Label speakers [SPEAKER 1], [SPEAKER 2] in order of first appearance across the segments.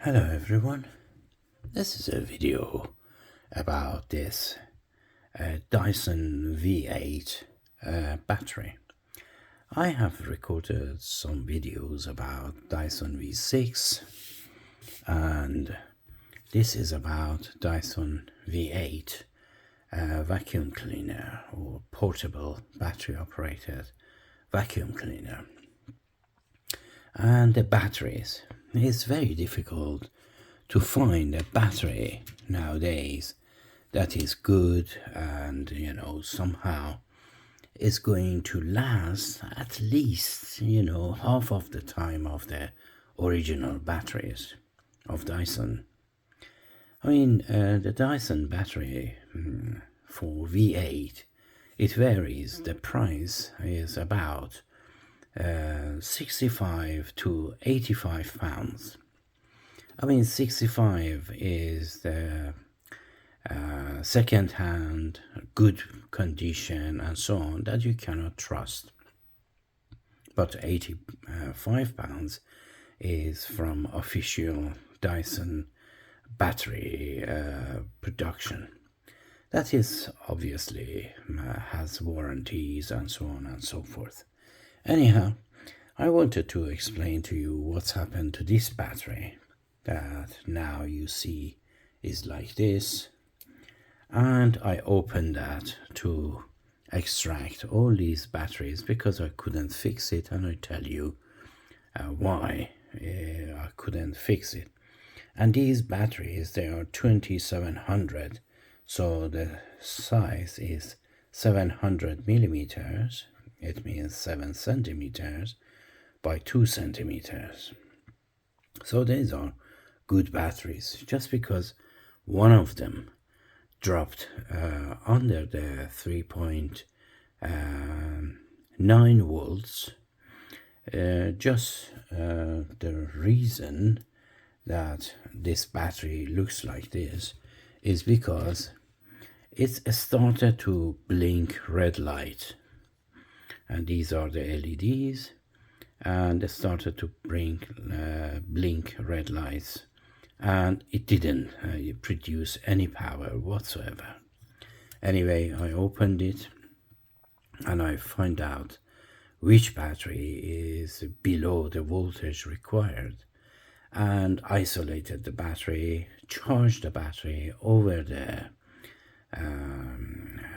[SPEAKER 1] Hello everyone, this is a video about this Dyson V8 battery. I have recorded some videos about Dyson V6 and this is about Dyson V8 vacuum cleaner or portable battery operated vacuum cleaner. And the batteries. It's very difficult to find a battery nowadays that is good and somehow is going to last at least half of the time of the original batteries of Dyson. I mean, the Dyson battery for V8, it varies. The price is about 65 to 85 pounds. I mean, 65 is the second-hand, good condition and so on that you cannot trust. But 85 pounds is from official Dyson battery production. That is obviously has warranties and so on and so forth. Anyhow, I wanted to explain to you what's happened to this battery that now you see is like this, and I opened that to extract all these batteries because I couldn't fix it, and I tell you why I couldn't fix it. And these batteries, they are 2700, so the size is 700 millimeters. It means 7 centimeters by 2 centimeters. So these are good batteries. Just because one of them dropped under the 3.9 volts, just the reason that this battery looks like this is because it started to blink red light. And these are the LEDs, and it started to blink red lights, and it didn't produce any power whatsoever. Anyway, I opened it and I find out which battery is below the voltage required, and isolated the battery, charged the battery over the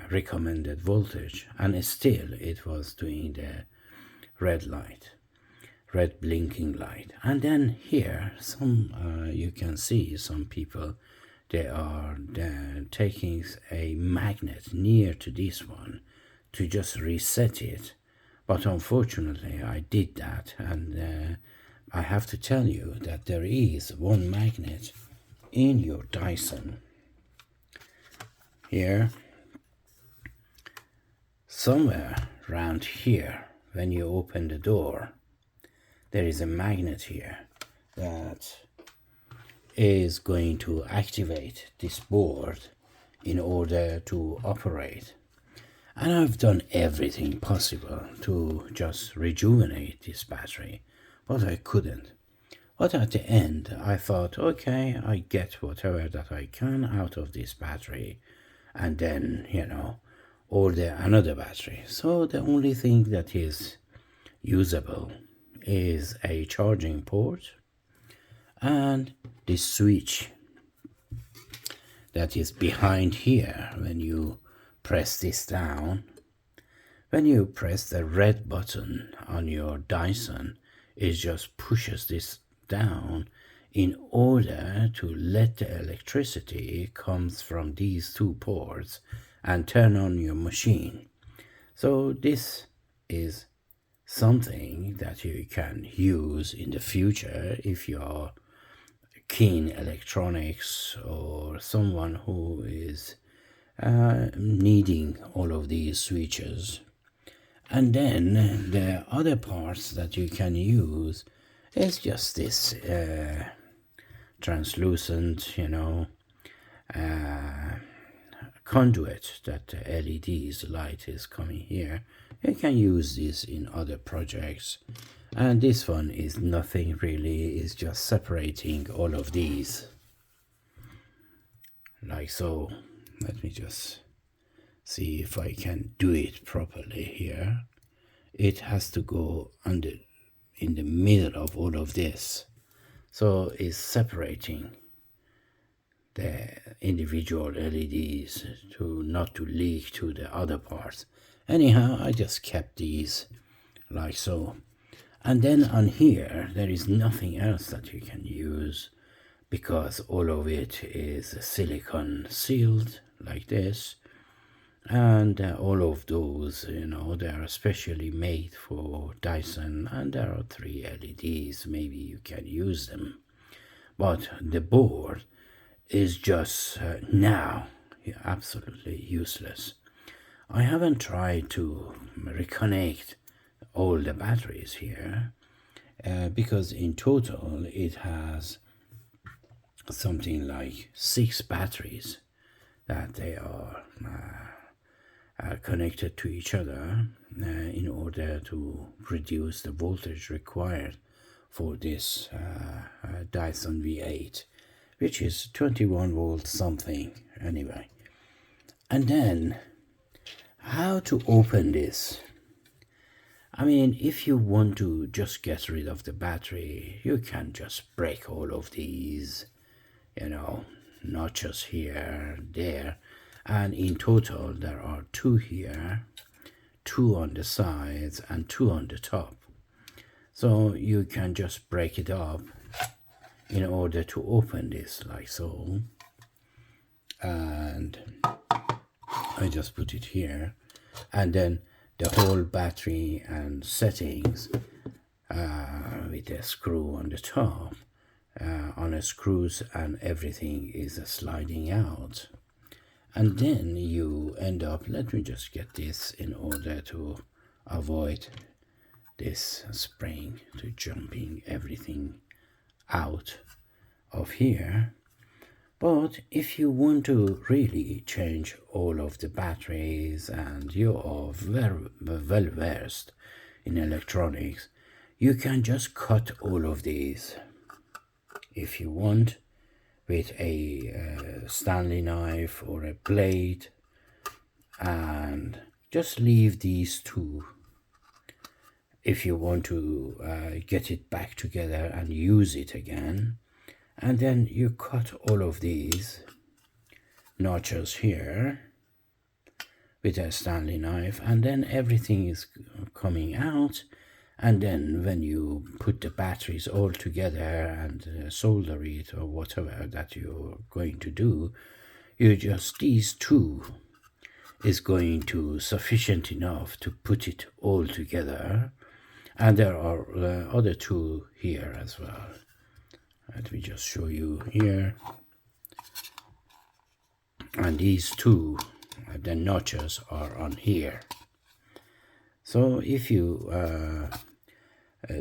[SPEAKER 1] recommended voltage, and still it was doing the red blinking light. And then here you can see some people, they are taking a magnet near to this one to just reset it, but unfortunately I did that, and I have to tell you that there is one magnet in your Dyson. Here, somewhere around here, when you open the door, there is a magnet here that is going to activate this board in order to operate. And I've done everything possible to just rejuvenate this battery, but I couldn't. But at the end, I thought, okay, I get whatever that I can out of this battery, and then, order another battery. So the only thing that is usable is a charging port and this switch that is behind here. When you press this down, when you press the red button on your Dyson, it just pushes this down in order to let the electricity comes from these two ports and turn on your machine. So this is something that you can use in the future if you're keen electronics or someone who is needing all of these switches. And then the other parts that you can use is just this translucent, conduit that the LED's light is coming here. You can use this in other projects And this one is nothing really, it's just separating all of these like so. Let me just see if I can do it properly here. It has to go under in the middle of all of this, so it's separating the individual LEDs to not to leak to the other parts. Anyhow, I just kept these like so. And then on here there is nothing else that you can use, because all of it is silicone sealed like this. And all of those, you know, they are specially made for Dyson, and there are 3 LEDs, maybe you can use them. But the board is just now absolutely useless. I haven't tried to reconnect all the batteries here, because in total it has something like 6 batteries that they are connected to each other in order to produce the voltage required for this Dyson V8, which is 21 volts something anyway. And then how to open this? I mean, if you want to just get rid of the battery, you can just break all of these, you know, notches here, there, and in total there are 2 here, 2 on the sides, and 2 on the top. So you can just break it up in order to open this like so. And I just put it here, and then the whole battery and settings with a screw on the top, on a screws, and everything is sliding out. And then you end up, let me just get this in order to avoid this spring to jumping everything out of here. But if you want to really change all of the batteries and you are very well versed in electronics, you can just cut all of these if you want with a Stanley knife or a blade, and just leave these 2 if you want to get it back together and use it again. And then you cut all of these notches here with a Stanley knife, and then everything is coming out. And then when you put the batteries all together and solder it or whatever that you're going to do, you just, these 2 is going to sufficient enough to put it all together. And there are other 2 here as well. Let me just show you here. And these 2, the notches are on here. So if you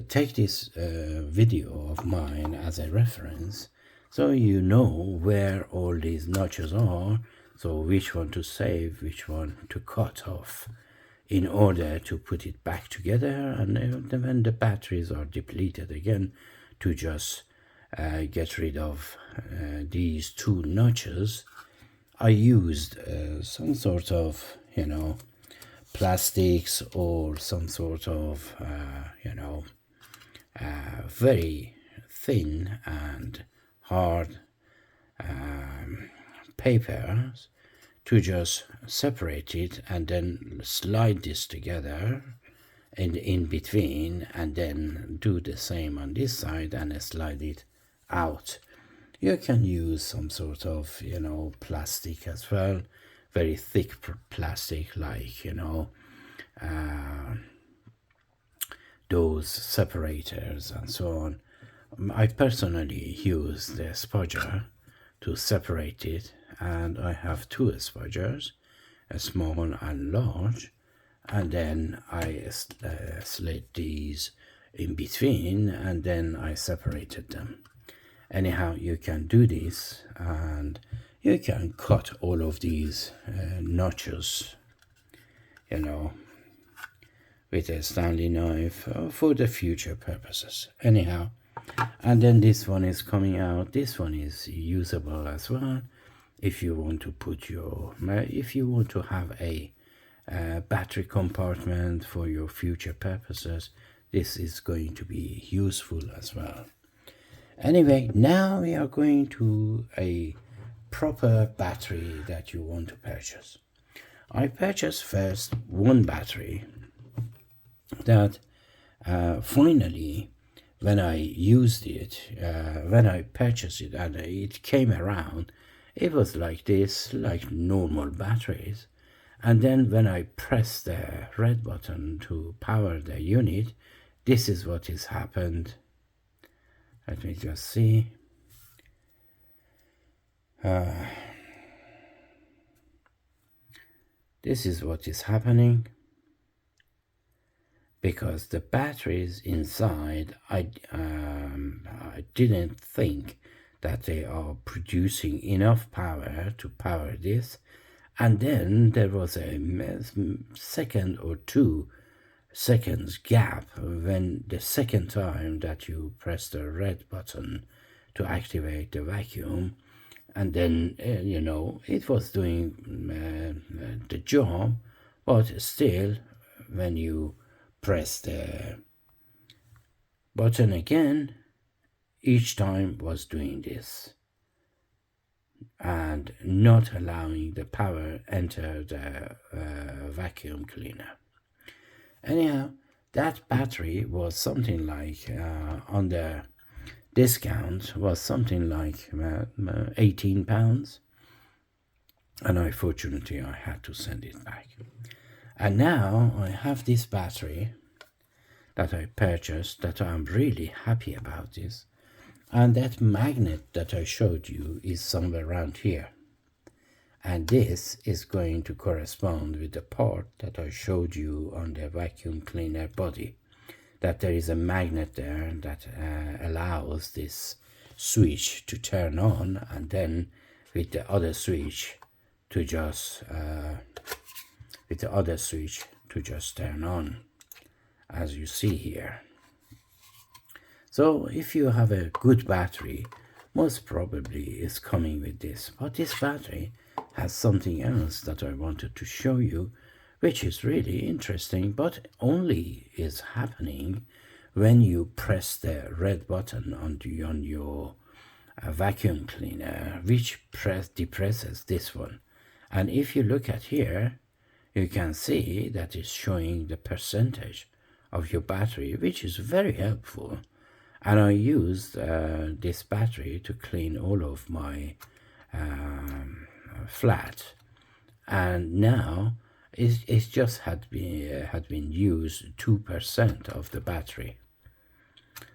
[SPEAKER 1] take this video of mine as a reference, so you know where all these notches are, so which one to save, which one to cut off, in order to put it back together, and when the batteries are depleted again, to just get rid of these 2 notches. I used some sort of, you know, plastics or some sort of, you know, very thin and hard papers to just separate it, and then slide this together and in between, and then do the same on this side and slide it out. You can use some sort of, you know, plastic as well, very thick plastic, like, you know, those separators and so on. I personally use the spudger to separate it, and I have 2 spudgers, a small and large, and then I slid these in between, and then I separated them. Anyhow, you can do this, and you can cut all of these notches, you know, with a Stanley knife for the future purposes. Anyhow, and then this one is coming out. This one is usable as well. If you want to put your, if you want to have a battery compartment for your future purposes, this is going to be useful as well. Anyway, now we are going to a proper battery that you want to purchase. I purchased first one battery that finally, when I used it, when I purchased it and it came around, it was like this, like normal batteries. And then when I press the red button to power the unit, this is what has happened. Let me just see. This is what is happening, because the batteries inside, I didn't think that they are producing enough power to power this. And then there was a second or 2 seconds gap when the second time that you press the red button to activate the vacuum, and then you know, it was doing the job, but still when you press the button again, each time was doing this and not allowing the power enter the vacuum cleaner. Anyhow, that battery was something like on the discount was something like £18, and unfortunately I had to send it back. And now I have this battery that I purchased, that I'm really happy about this. And that magnet that I showed you is somewhere around here. And this is going to correspond with the part that I showed you on the vacuum cleaner body. That there is a magnet there that allows this switch to turn on, and then with the other switch to just turn on, as you see here. So if you have a good battery, most probably it's coming with this. But this battery has something else that I wanted to show you, which is really interesting, but only is happening when you press the red button on your vacuum cleaner, which depresses this one. And if you look at here, you can see that it's showing the percentage of your battery, which is very helpful. And I used this battery to clean all of my flat, and now it just had been used 2% of the battery.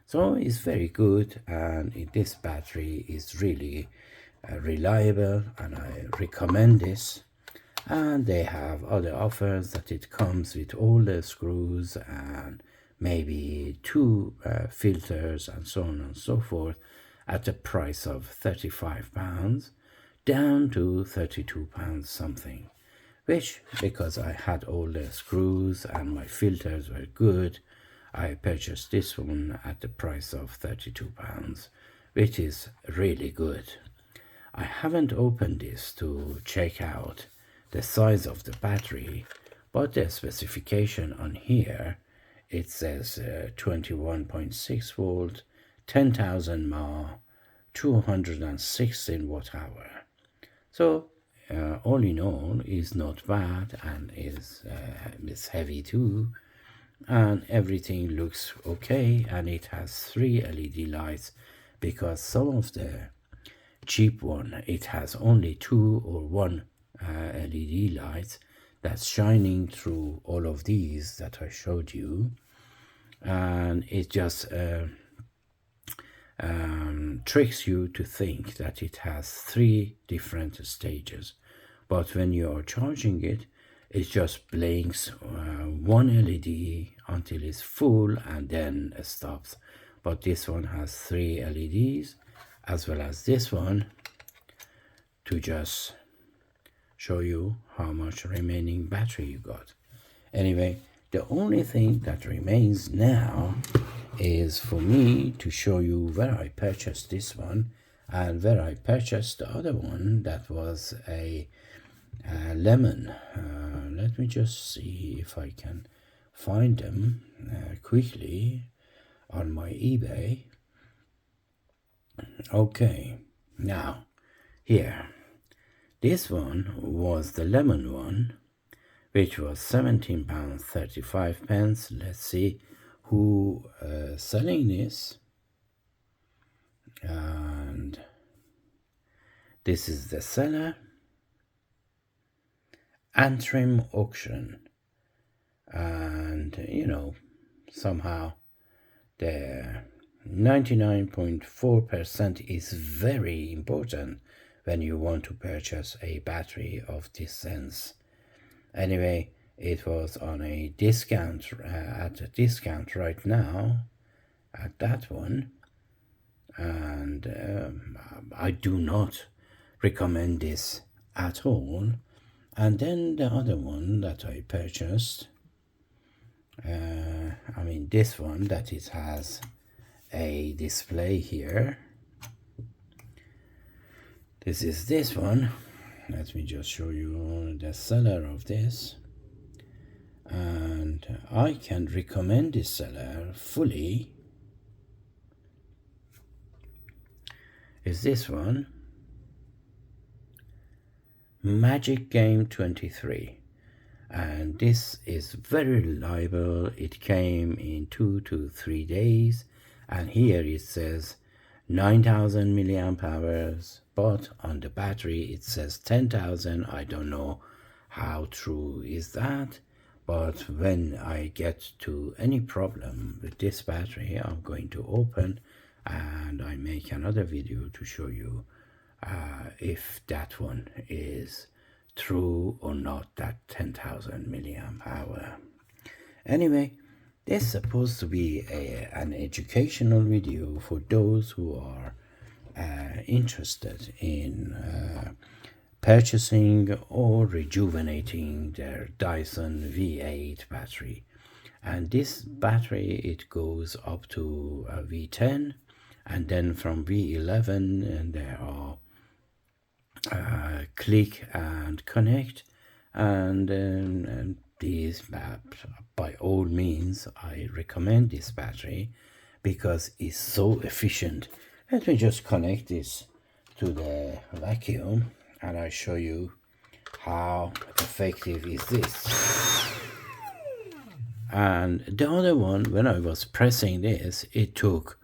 [SPEAKER 1] So it's very good, and this battery is really reliable, and I recommend this. And they have other offers that it comes with all the screws and maybe 2 filters and so on and so forth, at the price of £35 down to £32 something, which, because I had all the screws and my filters were good, I purchased this one at the price of £32, which is really good. I haven't opened this to check out the size of the battery, but the specification on here, it says 21.6 volt, 10,000 mAh, 216 watt hour. So all in all is not bad, and is heavy too, and everything looks okay. And it has 3 LED lights, because some of the cheap one, it has only 2 or 1 LED lights that's shining through all of these that I showed you, and it just tricks you to think that it has 3 different stages. But when you are charging it, it just blinks 1 LED until it's full and then stops. But this one has 3 LEDs, as well as this one, to just show you how much remaining battery you got. Anyway, The only thing that remains now is for me to show you where I purchased this one and where I purchased the other one that was a lemon. Let me just see if I can find them quickly on my eBay. Okay, now here, this one was the lemon one, which was £17.35. Let's see who selling this. And this is the seller, Antrim Auction. And somehow the 99.4% is very important when you want to purchase a battery of this sense. Anyway, it was on a discount, at a discount right now at that one, and I do not recommend this at all. And then the other one that I purchased, this one that it has a display here. This is this one. Let me just show you the seller of this, and I can recommend this seller fully. Is this one, Magic Game 23, and this is very reliable. It came in 2 to 3 days, and here it says 9,000 milliamp hours, but on the battery it says 10,000. I don't know how true is that, but when I get to any problem with this battery, I'm going to open and I make another video to show you if that one is true or not, that 10,000 milliamp hour. Anyway, this is supposed to be an educational video for those who are interested in purchasing or rejuvenating their Dyson V8 battery. And this battery, it goes up to a V10, and then from V11 and there are click and connect, and these, by all means, I recommend this battery because it's so efficient. Let me just connect this to the vacuum and I show you how effective is this. And the other one, when I was pressing this, it took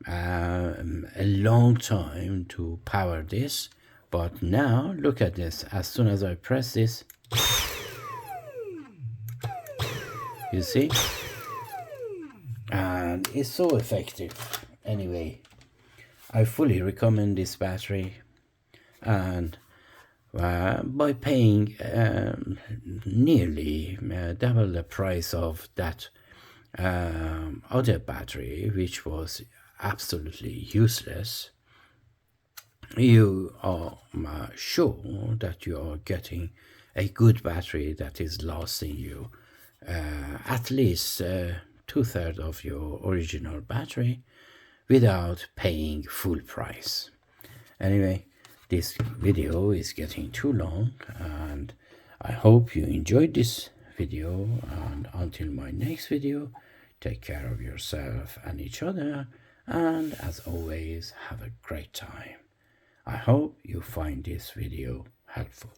[SPEAKER 1] a long time to power this, but now look at this. As soon as I press this, you see, and it's so effective. Anyway, I fully recommend this battery, and by paying nearly double the price of that other battery, which was absolutely useless, you are sure that you are getting a good battery that is lasting you at least 2/3 of your original battery without paying full price. Anyway, this video is getting too long, and I hope you enjoyed this video, and until my next video, take care of yourself and each other, and as always, have a great time. I hope you find this video helpful.